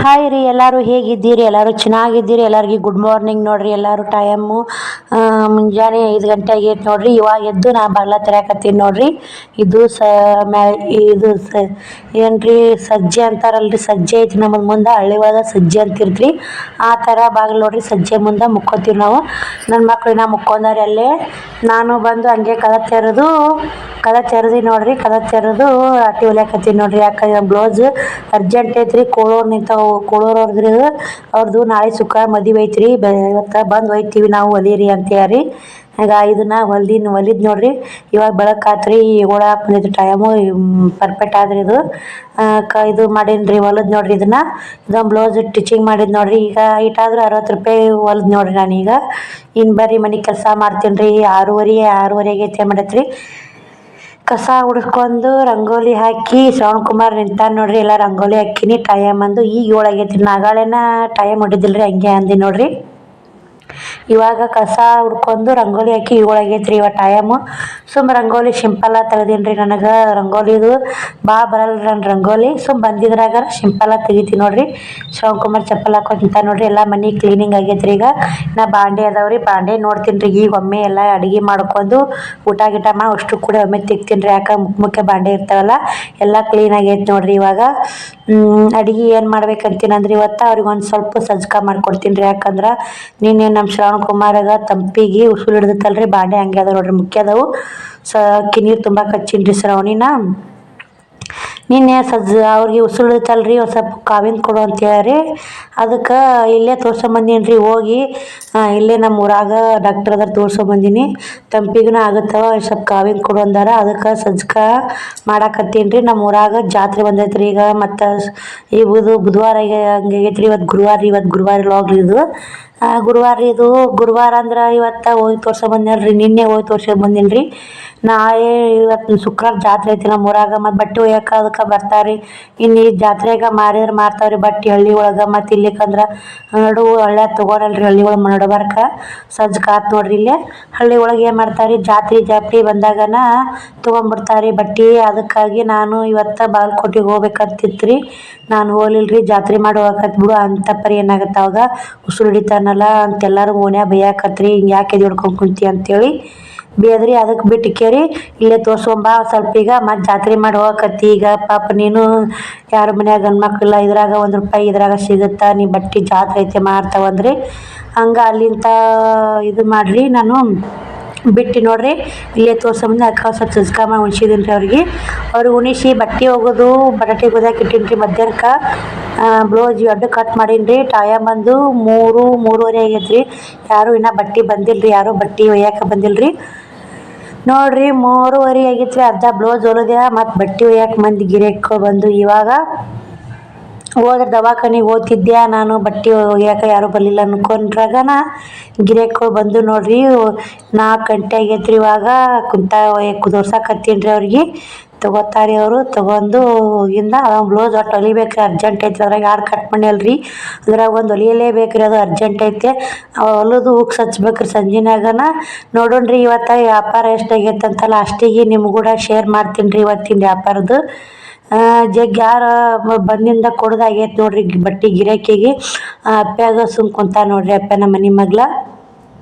Hi ರೀ, ಎಲ್ಲರೂ ಹೇಗಿದ್ದೀರಿ? ಎಲ್ಲರೂ ಚೆನ್ನಾಗಿದ್ದೀರಿ? ಎಲ್ಲರಿಗೂ ಗುಡ್ ಮಾರ್ನಿಂಗ್ ನೋಡ್ರಿ. ಎಲ್ಲರೂ ಟೈಮು ಮುಂಜಾನೆ 5 ಗಂಟೆ ಆಗೈತೆ ನೋಡ್ರಿ. ಇವಾಗ ಎದ್ದು ನಾ ಬಾಗ್ಲ ತೆರ್ಯಾಕತ್ತೀನಿ ನೋಡ್ರಿ. ಇದು ಇದು ಏನ್ರಿ ಸಜ್ಜೆ ಅಂತಾರಲ್ರಿ, ಸಜ್ಜೆ ಐತಿ ನಮ್ಮದು ಮುಂದೆ. ಹಳ್ಳಿ ಒಳಗೆ ಸಜ್ಜೆ ಅಂತಿರ್ತ್ರಿ. ಆ ಥರ ಬಾಗಿಲು ನೋಡ್ರಿ, ಸಜ್ಜೆ ಮುಂದೆ ಮುಕ್ಕೋತೀವಿ ನಾವು. ನನ್ನ ಮಕ್ಳು ನಾ ಮುಕ್ಕೊಂಡಾರೆ ಅಲ್ಲೇ. ನಾನು ಬಂದು ಹಂಗೆ ಕದ ತೆರೆದು ನೋಡ್ರಿ, ಕದ ತೆರೆದು ಅಟ್ಟಿ ಹೊಲಿಯಾಕತ್ತೀನಿ ನೋಡ್ರಿ. ಯಾಕಂದ್ರೆ ಬ್ಲೌಸ್ ಅರ್ಜೆಂಟ್ ಐತ್ರಿ. ಕೋಳೂರವ್ರದ್ರಿ ಅವ್ರದ್ದು ನಾಳೆ ಶುಕ್ರವಾರ ಮದುವೆ ಐತ್ರಿ. ಇವತ್ತು ಬಂದು ಒಯ್ತೀವಿ ನಾವು, ಹೊಲೀರಿ ಅಂತ ಹೇಳಿ. ಈಗ ಇದನ್ನ ಹೊಲಿದ್ ನೋಡ್ರಿ. ಇವಾಗ ಬೆಳಕಾತ್ರಿ, 7 ಬಂದೈತಿ ಟೈಮು. ಪರ್ಫೆಕ್ಟ್ ಆದ್ರಿ ಇದು. ಇದು ಮಾಡೀನಿ ಹೊಲದ್ ನೋಡ್ರಿ. ಇದೊಂದು ಬ್ಲೌಸ್ ಸ್ಟಿಚಿಂಗ್ ಮಾಡಿದ್ ನೋಡ್ರಿ. ಈಗ ಇಟ್ಟಾದ್ರೂ 60 ರೂಪಾಯಿ ಹೊಲ್ದ್ ನೋಡ್ರಿ ನಾನೀಗ. ಇನ್ನು ಬರ್ರಿ ಮನೆ ಕೆಲಸ ಮಾಡ್ತೀನಿ ರೀ. 6:30 ಆಗೈತೆ ಮಾಡತ್ರಿ. ಕಸ ಹುಡ್ಕೊಂಡು ರಂಗೋಲಿ ಹಾಕಿ ಶ್ರವಣ್ ಕುಮಾರ್ ನಿಂತಾನ ನೋಡ್ರಿ. ಎಲ್ಲ ರಂಗೋಲಿ ಹಾಕಿನಿ. ಟೈಮ್ ಅಂದು ಈಗ 7 ಆಗೈತಿ. ನಾಗಾಳೆನ ಟೈಮ್ ಹೊಡಿದಿಲ್ರಿ, ಹಂಗೆ ಅಂದಿ ನೋಡ್ರಿ. ಇವಾಗ ಕಸ ಹುಡ್ಕೊಂಡು ರಂಗೋಲಿ ಹಾಕಿ 7 ಆಗೈತ್ರಿ ಇವಾಗ ಟೈಮು. ರಂಗೋಲಿ ಸಿಂಪಲ್ ತೆಗ್ದೀನಿ. ನನಗೆ ರಂಗೋಲಿದು ಭಾಳ ಬರಲ್ಲ ನನ್ನ ರಂಗೋಲಿ. ಬಂದಿದ್ರಾಗ ಸಿಂಪಲ್ ತೆಗಿತೀನಿ ನೋಡ್ರಿ. ಶ್ರವಣ್ ಕುಮಾರ್ ಚಪ್ಪಲ್ ಹಾಕೊಂಡು ನಿಂತ ನೋಡ್ರಿ. ಎಲ್ಲ ಮನೆ ಕ್ಲೀನಿಂಗ್ ಆಗೈತ್ರಿ. ಈಗ ನಾ ಬಾಂಡೆ ಅದಾವ್ರಿ, ಬಾಂಡೆ ನೋಡ್ತೀನಿ ರೀ. ಈಗ ಒಮ್ಮೆ ಎಲ್ಲ ಅಡುಗೆ ಮಾಡ್ಕೊಂಡು ಊಟ ಗೀಟ ಮಾಡಿ ಅಷ್ಟು ಕೂಡ ಒಮ್ಮೆ ತೆಗ್ತೀನಿ ರೀ. ಯಾಕೆ ಮುಖ್ಯ ಬಾಂಡೆ ಇರ್ತಾವಲ್ಲ, ಎಲ್ಲ ಕ್ಲೀನ್ ಆಗೈತೆ ನೋಡ್ರಿ. ಇವಾಗ ಅಡುಗೆ ಏನು ಮಾಡ್ಬೇಕಂತೀನಂದ್ರೆ ಇವತ್ತು ಅವ್ರಿಗೆ ಒಂದು ಸ್ವಲ್ಪ ಸಜ್ಕ ಮಾಡ್ಕೊಡ್ತೀನಿ ರೀ. ಯಾಕಂದ್ರೆ ನಿನ್ನೆ ನಮ್ಮ ಶ್ರವಣ್ ಕುಮಾರಾಗ ತಂಪಿಗೆ ಉಸುಳು ಹಿಡ್ದತ್ತಲ್ರಿ. ಬಾಂಡೆ ಹಂಗೆ ಅದಾವ ನೋಡ್ರಿ, ಮುಖ್ಯ ಅದಾವು. ಅಕ್ಕಿ ನೀರು ತುಂಬ ಹಚ್ಚೀನಿ ರೀ ಶ್ರವಣಿನ. ನಿನ್ನೆ ಅವ್ರಿಗೆ ಉಸುಳು ಹಿಡಿತಲ್ರಿ, ಒಂದು ಸ್ವಲ್ಪ ಕಾವಿನ ಕೊಡು ಅಂತ ಹೇಳಿ ಅದಕ್ಕೆ ಇಲ್ಲೇ ತೋರ್ಸೊಂಬಂದೀನಿ ರೀ. ಹೋಗಿ ಇಲ್ಲೇ ನಮ್ಮ ಊರಾಗ ಡಾಕ್ಟರ್ ಅದಾರ, ತೋರ್ಸೊಂಬಂದೀನಿ. ತಂಪಿಗೂ ಆಗುತ್ತವ, ಸ್ವಲ್ಪ ಕಾವಿನ ಕೊಡು ಅಂದಾರ. ಅದಕ್ಕೆ ಸಜ್ಕ ಮಾಡಾಕತ್ತೀನಿ ರೀ. ನಮ್ಮ ಊರಾಗ ಜಾತ್ರೆ ಬಂದೈತ್ರಿ ಈಗ. ಮತ್ತು ಇದು ಬುಧವಾರ ಹಂಗಾಗೈತ್ರಿ. ಇವತ್ತು ಗುರುವಾರ ಹೋಗ್ರಿ ಇದು. ಗುರುವಾರ ಅಂದ್ರೆ ಇವತ್ತು ಹೋಗಿ ತೋರ್ಸೊಂಬಂದಿನಿ. ನಿನ್ನೆ ಹೋಗಿ ತೋರ್ಸೊಂಬಂದೀನಿ ರೀ. ನಾಳೆ ಇವತ್ತು ಶುಕ್ರವಾರ ಜಾತ್ರೆ ಐತಿ ನಮ್ಮ ಊರಾಗ. ಮತ್ತು ಬಟ್ಟೆ ಒಯ್ಯಕ್ಕೆ ಅದಕ್ಕೆ ಬರ್ತಾರೆ. ಇನ್ನು ಈ ಜಾತ್ರೆಗ ಮಾರ್ತಾವ್ರಿ ಬಟ್ಟೆ ಹಳ್ಳಿ ಒಳಗೆ. ಮತ್ತು ಇಲ್ಲಿಕಂದ್ರೆ ಹಳ್ಳ್ಯಾಗ ತೊಗೊಳಲ್ರಿ. ಹಳ್ಳಿ ಒಳಗೆ ನಡ್ಬಾರ್ಕ ಸಜ್ಕ ಆತು ನೋಡ್ರಿ. ಇಲ್ಲೇ ಹಳ್ಳಿ ಒಳಗೆ ಏನು ಮಾಡ್ತಾರೆ, ಜಾತ್ರೆ ಬಂದಾಗನ ತೊಗೊಂಡ್ಬಿಡ್ತಾರೆ ಬಟ್ಟೆ. ಅದಕ್ಕಾಗಿ ನಾನು ಇವತ್ತು ಬಾಗಲಕೋಟೆಗೆ ಹೋಗ್ಬೇಕಂತಿತ್ತು ರೀ. ನಾನು ಹೋಗ್ಲಿಲ್ರಿ. ಜಾತ್ರೆ ಮಾಡಿ ಹೋಗಕತ್ ಬಿಡು ಅಂತ ಪರಿ ಏನಾಗತ್ತೆ ಅವಾಗ ಉಸುಳು ಹಿಡಿತಾನಲ್ಲ ಅಂತೆಲ್ಲರೂ ಓಣ್ಯಾಗ ಬೈಯಾಕತ್ರಿ. ಹಿಂಗೆ ಯಾಕೆ ಎದೆ ಹೊಡ್ಕೊಂಡು ಕುಂತಿ ಅಂತೇಳಿ ಬೇದ್ರಿ. ಅದಕ್ಕೆ ಬಿಟ್ಟು ಕೇರಿ ಇಲ್ಲೇ ತೋರ್ಸ್ಕೊಂಬಾ ಸ್ವಲ್ಪ. ಈಗ ಮತ್ತು ಜಾತ್ರೆ ಮಾಡಿ ಹೋಗಕತ್ತಿ. ಈಗ ಪಾಪ ನೀನು ಯಾರ ಮನ್ಯಾಗ ಗಂಡು ಮಕ್ಳಿಲ್ಲ, ಇದ್ರಾಗ ₹1 ಇದ್ರಾಗ ಸಿಗುತ್ತಾ, ನೀ ಬಟ್ಟೆ ಜಾತ್ರೆ ಐತೆ ಮಾರ್ತಾವಂದ್ರಿ. ಹಂಗೆ ಅಲ್ಲಿಂದ ಇದು ಮಾಡ್ರಿ. ನಾನು ಬಿಟ್ಟು ನೋಡ್ರಿ ಇಲ್ಲೇ ತೋರ್ಸಂಬಂದು ಅಕ್ಕ ಸ್ವಲ್ಪ ಸಜ್ಕ ಮಾಡಿ ಉಣ್ಸಿದೀನಿ ರೀ ಅವ್ರಿಗೆ ಉಣಿಸಿ ಬಟ್ಟೆ ಒಗೆದು ಬಟಾಟೆ ಕುದಿಯಾಕೆ ಇಟ್ಟೀನಿ ರೀ. ಮಧ್ಯಾಹ್ನಕ್ಕೆ ಬ್ಲೌಸ್ ಅಡ್ಡ ಕಟ್ ಮಾಡೀನಿ ರೀ. ಟೈಮ್ ಬಂದು 3:30 ಆಗೈತೆ ರೀ. ಯಾರೂ ಇನ್ನೂ ಬಟ್ಟೆ ಬಂದಿಲ್ಲ ರೀ. ಯಾರೂ ಬಟ್ಟೆ ಒಯ್ಯಾಕೆ ಬಂದಿಲ್ಲ ರೀ ನೋಡ್ರಿ. 3:30 ಆಗೈತೆ ರೀ. ಅರ್ಧ ಬ್ಲೌಸ್ ಹೊಲಿದೆ, ಮತ್ತು ಬಟ್ಟೆ ಒಯ್ಯಾಕೆ ಮಂದಿ ಗಿರಾಕಿ ಬಂದು. ಇವಾಗ ಹೋದ್ರೆ ದವಾಖಾನಿಗೆ ಹೋಗ್ತಿದ್ದೆ ನಾನು. ಬಟ್ಟೆ ಒಗ್ಯಾಕೆ ಯಾರೂ ಬರಲಿಲ್ಲ ಅನ್ಕೊಂಡ್ರಾಗನ ಗಿರಾಕಿಗಳು ಬಂದು ನೋಡ್ರಿ. 4 ಗಂಟೆ ಆಗೈತೆ ರೀ. ಇವಾಗ ತೋರ್ಸಾಕತ್ತೀನಿ ರೀ ಅವ್ರಿಗೆ. ತೊಗೋತಾರೆ ಅವರು. ತೊಗೊಂಡು ಹೋಗಿಂದ ಬ್ಲೌಸ್ ಒಟ್ಟು ಹೊಲಿಬೇಕು ಅರ್ಜೆಂಟ್ ಐತೆ. ಅದ್ರಾಗ 2 ಕಟ್ ಮಾಡಿಯಲ್ರಿ. ಅದ್ರಾಗ ಒಂದು ಹೊಲಿಯಲೇಬೇಕು ರೀ, ಅದು ಅರ್ಜೆಂಟ್ ಐತೆ. ಹೊಲಿದು ಹುಕ್ಸ್ ಹಚ್ಬೇಕ್ರಿ ಸಂಜೆನಾಗನ. ನೋಡೋಣ್ರಿ ಇವತ್ತು ವ್ಯಾಪಾರ ಎಷ್ಟಾಗೈತೆ ಅಂತ ಲಾಸ್ಟಿಗೆ ನಿಮ್ಗೆ ಕೂಡ ಶೇರ್ ಮಾಡ್ತೀನಿ ರೀ ಇವತ್ತಿನ ವ್ಯಾಪಾರದ್ದು. ಯಾರು ಬಂದಿಂದ ಕೊಡೋದಾಗೈತೆ ನೋಡ್ರಿ ಬಟ್ಟೆ ಗಿರಾಕಿಗೆ. ಅಪ್ಪ್ಯಾಗ ಕುಂತ ನೋಡ್ರಿ. ಅಪ್ಪ ನಮ್ಮ ಮನೆ ಮಗ್ಳ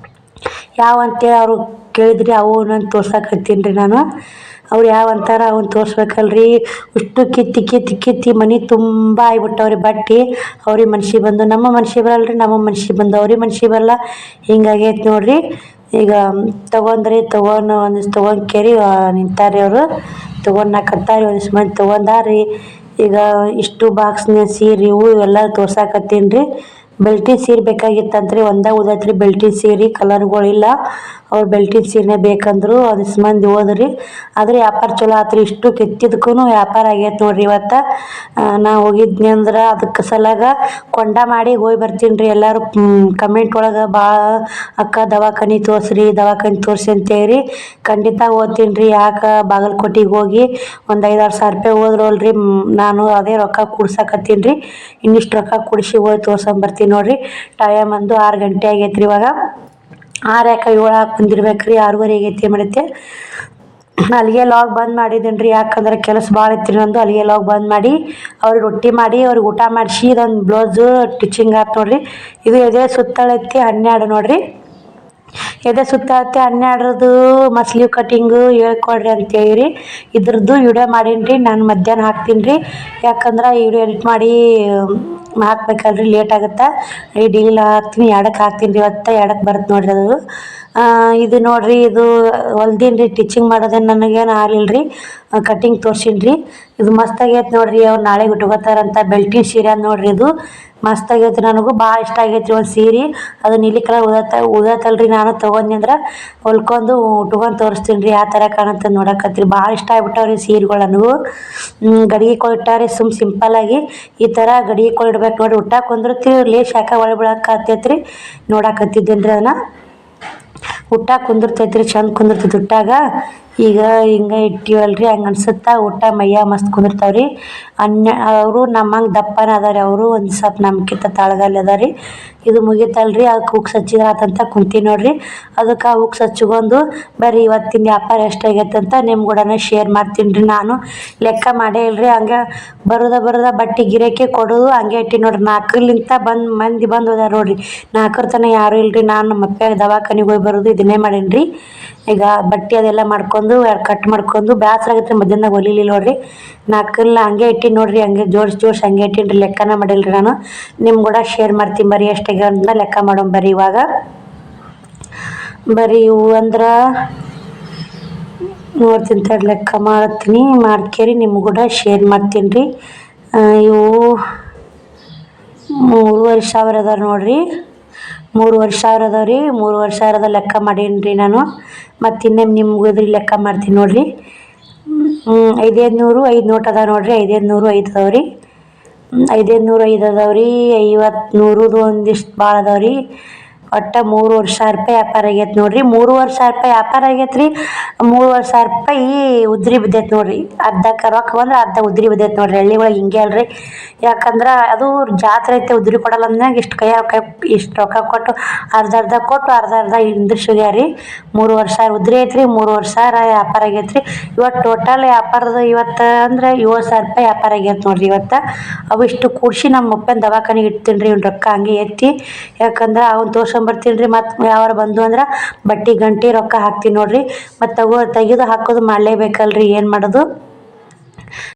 ಯಾವ ಅಂತೇಳಿ ಅವರು ಕೇಳಿದ್ರಿ. ಅವು ನಾನು ತೋರ್ಸಾಕತ್ತೀನಿ ರೀ ನಾನು. ಅವ್ರು ಯಾವ ಅಂತಾರ ಅವನ್ನ ತೋರಿಸ್ಬೇಕಲ್ರಿ. ಇಷ್ಟು ಕಿತ್ತಿ ಮನೆ ತುಂಬ ಆಗ್ಬಿಟ್ಟವ್ರಿ ಬಟ್ಟೆ. ಅವ್ರಿಗೆ ಮನ್ಸಿಗೆ ಬಂದು ನಮ್ಮ ಮನ್ಸಿಗೆ ಬರಲ್ರಿ, ನಮ್ಮ ಮನ್ಸಿಗೆ ಬಂದು ಅವ್ರಿಗೆ ಮನ್ಸಿಗೆ ಬರಲ್ಲ. ಹಿಂಗಾಗೈತೆ ನೋಡ್ರಿ. ಈಗ ತೊಗೊಂಡು ಕೇರಿ ನಿಂತಾರೆ ಅವರು. ತೊಗೊಂಡಾಕತ್ತಾರೆ. ಒಂದಿಷ್ಟು ಮಂದಿ ತೊಗೊಂಡಾರಿ. ಈಗ ಇಷ್ಟು ಬಾಕ್ಸ್ನ ಸೀರೆ ಇವು ಎಲ್ಲ ತೋರ್ಸಾಕತ್ತೀನಿ ರೀ. ಬೆಲ್ಟಿನ ಸೀರೆ ಬೇಕಾಗಿತ್ತಂತ್ರಿ. ಒಂದೇ ಉದೈತ್ರಿ ಬೆಲ್ಟಿನ ಸೀರೆ, ಕಲರ್ಗಳಿಲ್ಲ. ಅವ್ರು ಬೆಲ್ಟಿನ ಸೀರೆನೇ ಬೇಕಂದ್ರು. ಒಂದಿಷ್ಟು ಮಂದಿ ಹೋದ್ರಿ. ಆದರೆ ವ್ಯಾಪಾರ ಚಲೋ ಆತ್ರಿ. ಇಷ್ಟು ಕೆತ್ತಿದಕ್ಕೂ ವ್ಯಾಪಾರ ಆಗೈತೆ ನೋಡ್ರಿ ಇವತ್ತು. ನಾ ಹೋಗಿದ್ನಿ ಅಂದ್ರೆ ಅದಕ್ಕೆ ಸಲಾಗ ಕೊಂಡ ಮಾಡಿ ಹೋಗಿ ಬರ್ತೀನಿ ರೀ. ಎಲ್ಲರೂ ಕಮೆಂಟ್ ಒಳಗೆ ಭಾಳ ಅಕ್ಕ ದವಾಖಾನೆ ತೋರಿಸಿ ಅಂತೇಳಿ. ಖಂಡಿತ ಓದ್ತೀನಿ ರೀ. ಯಾಕೆ ಬಾಗಲಕೋಟೆಗೆ ಹೋಗಿ ಒಂದು 5-6 ಸಾವಿರ ರೂಪಾಯಿ ಹೋದ್ರಲ್ರಿ. ನಾನು ಅದೇ ರೊಕ್ಕ ಕೂಡ್ಸಾಕತ್ತೀನಿ ರೀ. ಇನ್ನಿಷ್ಟು ರೊಕ್ಕ ಕೂಡಿಸಿ ಹೋಗಿ ತೋರ್ಸಂಬರ್ತೀನಿ ನೋಡ್ರಿ. ಟೈಮ್ ಅಂದು 6 ಗಂಟೆ ಆಗೈತೆ ರೀ. ಇವಾಗ 6 ಯಾಕೆ 7 ಬಂದಿರ್ಬೇಕು ರೀ. 6:30 ಆಗೈತಿ ಮಾಡೈತೆ. ಅಲ್ಲಿಗೆ ಲಾಗ್ ಬಂದ್ ಮಾಡಿದ್ದೀನಿ ರೀ. ಯಾಕಂದ್ರೆ ಕೆಲಸ ಭಾಳ ಇತ್ತು ನಂದು. ಅಲ್ಲಿಗೆ ಲಾಗ್ ಬಂದ್ ಮಾಡಿ ಅವ್ರಿಗೆ ರೊಟ್ಟಿ ಮಾಡಿ ಅವ್ರಿಗೆ ಊಟ ಮಾಡಿಸಿ ಇದೊಂದು ಬ್ಲೌಸು ಸ್ಟಿಚಿಂಗ್ ಆಯ್ತು ನೋಡ್ರಿ. ಇದು ಎದೆ ಸುತ್ತಳೈತಿ 12 ನೋಡ್ರಿ. ಎದೆ ಸುತ್ತಳತ್ತೆ 12ರದ್ದು ಮಸ್ಲಿ ಕಟಿಂಗು ಹೇಳ್ಕೊಡ್ರಿ ಅಂತೇಳಿ ಇದ್ರದ್ದು ವಿಡಿಯೋ ಮಾಡೀನಿ ರೀ. ನಾನು ಮಧ್ಯಾಹ್ನ ಹಾಕ್ತೀನಿ ರೀ. ಯಾಕಂದ್ರೆ ಈ ವಿಡಿಯೋ ಎಡಿಟ್ ಮಾಡಿ ಹಾಕ್ಬೇಕಲ್ರಿ, ಲೇಟ್ ಆಗುತ್ತೆ. ಡೀಲ್ ಹಾಕ್ತೀನಿ, 2ಕ್ಕೆ ಹಾಕ್ತೀನಿ ರೀ. ಇವತ್ತು 2ಕ್ಕೆ ಬರುತ್ತೆ ನೋಡ್ರಿ ಅದು. ಇದು ನೋಡ್ರಿ, ಇದು ಹೊಲ್ದೀನಿ ರೀ. ಟಿಚಿಂಗ್ ಮಾಡೋದೇನು ನನಗೇನು ಆಗಲಿಲ್ಲ ರೀ. ಕಟಿಂಗ್ ತೋರ್ಸೀನಿ ರೀ. ಇದು ಮಸ್ತಾಗೈತೆ ನೋಡ್ರಿ. ಅವ್ರು ನಾಳೆ ಉಟ್ಕೋತಾರಂತ ಬೆಲ್ಟಿನ ಸೀರೆ ನೋಡ್ರಿ. ಇದು ಮಸ್ತಾಗೈತೆ, ನನಗೂ ಭಾಳ ಇಷ್ಟ ಆಗೈತೆ ರೀ ಒಂದು ಸೀರೆ. ಅದು ನೀಲಿ ಕಲರ್ ಉದತ್ತಲ್ರಿ. ನಾನು ತೊಗೊಂಡು ಅಂದ್ರೆ ಹೊಲ್ಕೊಂಡು ಉಟ್ಕೊಂಡು ತೋರಿಸ್ತೀನಿ ರೀ ಯಾವ ಥರ ಕಾಣುತ್ತೆ ನೋಡಕತ್ತೀರಿ. ಭಾಳ ಇಷ್ಟ ಆಗ್ಬಿಟ್ಟವ್ರಿ ಸೀರೆಗಳು ನನಗೂ. ಗಡಿಗೆ ಕೊಟ್ಟಾರೆ ಸಿಂಪಲ್ಲಾಗಿ ಈ ಥರ ಗಡಿಗೆ ಕೊಡ್ಬೇಕು ನೋಡ್ರಿ. ಉಟ್ಟಾಗ ಕುಂದಿರ್ತೀವಿ, ಲೇಸ್ ಯಾಕೆ ಒಳಗೆ ಬೀಳಾಕತ್ತೈತೆ ರೀ. ನೋಡಕತ್ತಿದ್ದೀನಿ ರೀ ಅದನ್ನು. ಉಟ್ಟಾಗ ಕುಂದಿರ್ತೈತೆ ರೀ, ಚಂದ ಕುಂದಿರ್ತೈತೆ ಉಟ್ಟಾಗ. ಈಗ ಹಿಂಗೆ ಇಟ್ಟಿವಲ್ರಿ, ಹಂಗೆ ಅನ್ಸುತ್ತಾ. ಊಟ ಮೈಯ ಮಸ್ತ್ ಕುಂದಿರ್ತಾವ್ರಿ. ಅವರು ನಮ್ಮಂಗೆ ದಪ್ಪನ ಅದಾರಿ. ಅವರು ಒಂದು ಸ್ವಲ್ಪ ನಮ್ಗಿಂತ ತಳಗಲ್ಲಿ ಅದ ರೀ. ಇದು ಮುಗೀತಲ್ರಿ, ಅದಕ್ಕೆ ಹುಕ್ಸ್ ಹಚ್ಚಿದ್ರೆ ಆತಂತ ಕುಂತೀನಿ ನೋಡ್ರಿ. ಅದಕ್ಕೆ ಹುಕ್ಸ್ ಹಚ್ಕೊಂಡು ಬರ್ರಿ ಇವತ್ತಿನ ವ್ಯಾಪಾರ ಎಷ್ಟಾಗೈತೆ ಅಂತ ನಿಮ್ಮ ಕೂಡ ಶೇರ್ ಮಾಡ್ತೀನಿ ರೀ. ನಾನು ಲೆಕ್ಕ ಮಾಡೇ ಇಲ್ರಿ. ಹಂಗೆ ಬರೋದ ಬಟ್ಟೆ ಗಿರಾಕಿ ಕೊಡೋದು ಹಂಗೆ ಇಟ್ಟು ನೋಡ್ರಿ. 4ಲಿಂತ ಮಂದಿ ಬಂದು ಹೋದಾರ ನೋಡ್ರಿ. 4 ತನಕ ಯಾರೂ ಇಲ್ರಿ. ನಾನು ನಮ್ಮ ಅಪ್ಪ ದವಾಖಾನಿಗೆ ಹೋಗಿ ಬರೋದು ಇದನ್ನೇ ಮಾಡೀನಿ ರೀ. ಈಗ ಬಟ್ಟೆ ಅದೆಲ್ಲ ಮಾಡ್ಕೊಂಡು ಕಟ್ ಮಾಡ್ಕೊಂಡು ಬೇಸರ ಆಗತ್ತೆ. ಮಧ್ಯಾಹ್ನದಾಗ ಹೊಲಿಲಿಲ್ಲ ನೋಡ್ರಿ. 4 ಹಂಗೆ ಇಟ್ಟಿನಿ ನೋಡ್ರಿ. ಹಂಗೆ ಜೋಡಿಸಿ ಹಂಗೆ ಇಟ್ಟೀನಿ ರೀ. ಲೆಕ್ಕನ ಮಾಡಿಲ್ರಿ ನಾನು. ನಿಮ್ಮ ಕೂಡ ಶೇರ್ ಮಾಡ್ತೀನಿ ಬರ್ರಿ ಎಷ್ಟಾಗ ಅಂತ ಲೆಕ್ಕ ಮಾಡೋಣ ಬರ್ರಿ. ಇವಾಗ ಬರ್ರಿ ಇವು ಅಂದ್ರೆ ನೋಡ್ತೀನಿ ತಡಿ, ಲೆಕ್ಕ ಮಾಡ್ತೀನಿ. ಮಾಡ್ಕೇರಿ ನಿಮ್ಮ ಕೂಡ ಶೇರ್ ಮಾಡ್ತೀನಿ ರೀ. ಇವು 3,500 ಅದಾವ ನೋಡ್ರಿ. 3,500 ಅದಾವ ರೀ. 3,500 ಲೆಕ್ಕ ಮಾಡೀನಿ ರೀ ನಾನು. ಮತ್ತು ಇನ್ನೇನು ನಿಮ್ಗೆ ಇದ್ರಿ ಲೆಕ್ಕ ಮಾಡ್ತೀನಿ ನೋಡ್ರಿ. 500 5 ನೋಟ್ ಅದಾವ ನೋಡ್ರಿ. 500 5 ಅದಾವ ರೀ. 500 5 ಅದಾವ ರೀ. 50 100ದು ಒಂದಿಷ್ಟು ಭಾಳ ಅದಾವ ರೀ. ಒಟ್ಟು 3,500 ರೂಪಾಯಿ ವ್ಯಾಪಾರ ಆಗೈತೆ ನೋಡ್ರಿ. 3,500 ರೂಪಾಯಿ ವ್ಯಾಪಾರ ಆಗೈತೆ ರೀ. 3,500 ರೂಪಾಯಿ ಉದ್ರಿ ಬಿದ್ದೈತೆ ನೋಡ್ರಿ. ಅರ್ಧಕ್ಕೆ ರೊಕ್ಕ ಬಂದ್ರೆ ಅರ್ಧ ಉದ್ರಿ ಬಿದ್ದೈತೆ ನೋಡ್ರಿ. ಹಳ್ಳಿ ಒಳಗೆ ಹಿಂಗೆ ಅಲ್ರಿ. ಯಾಕಂದ್ರೆ ಅದು ಜಾತ್ರೆ ಐತೆ, ಉದ್ರಿ ಕೊಡಲ್ಲ ಅಂದಾಗ ಇಷ್ಟು ರೊಕ್ಕ ಕೊಟ್ಟು ಅರ್ಧ ಕೊಟ್ಟು ಅರ್ಧ ಹಿಂದಿರ್ಸೋಗ್ಯಾರ ರೀ. 3,500 ಉದ್ರಿ ಐತೆ ರೀ. 3,500 ವ್ಯಾಪಾರ ಆಗೈತೆ ರೀ. ಇವತ್ತು ಟೋಟಲ್ ವ್ಯಾಪಾರದ ಇವತ್ತು ಅಂದ್ರೆ 7,000 ರೂಪಾಯಿ ವ್ಯಾಪಾರ ಆಗೈತೆ ನೋಡ್ರಿ ಇವತ್ತು. ಅವು ಇಷ್ಟು ಕೂಡಿಸಿ ನಮ್ಮ ಅಪ್ಪನ ದವಾಖಾನಿಗೆ ಇಡ್ತೀನಿ ರೀ. ಇವ್ನು ರೊಕ್ಕ ಹಂಗೆ ಎತ್ತಿ, ಯಾಕಂದ್ರೆ ಅವ್ನು ತೋರ್ಸ್ಕೊಂಬರ್ತೀನಿ ರೀ. ಮತ್ತು ಯಾವಾರ ಬಂದು ಅಂದ್ರೆ ಬಟ್ಟೆ ಗಂಟೆ ರೊಕ್ಕ ಹಾಕ್ತೀನಿ ನೋಡ್ರಿ. ಮತ್ತು ತೆಗೆದು ಹಾಕೋದು ಮಾಡಲೇಬೇಕಲ್ರಿ, ಏನು ಮಾಡೋದು.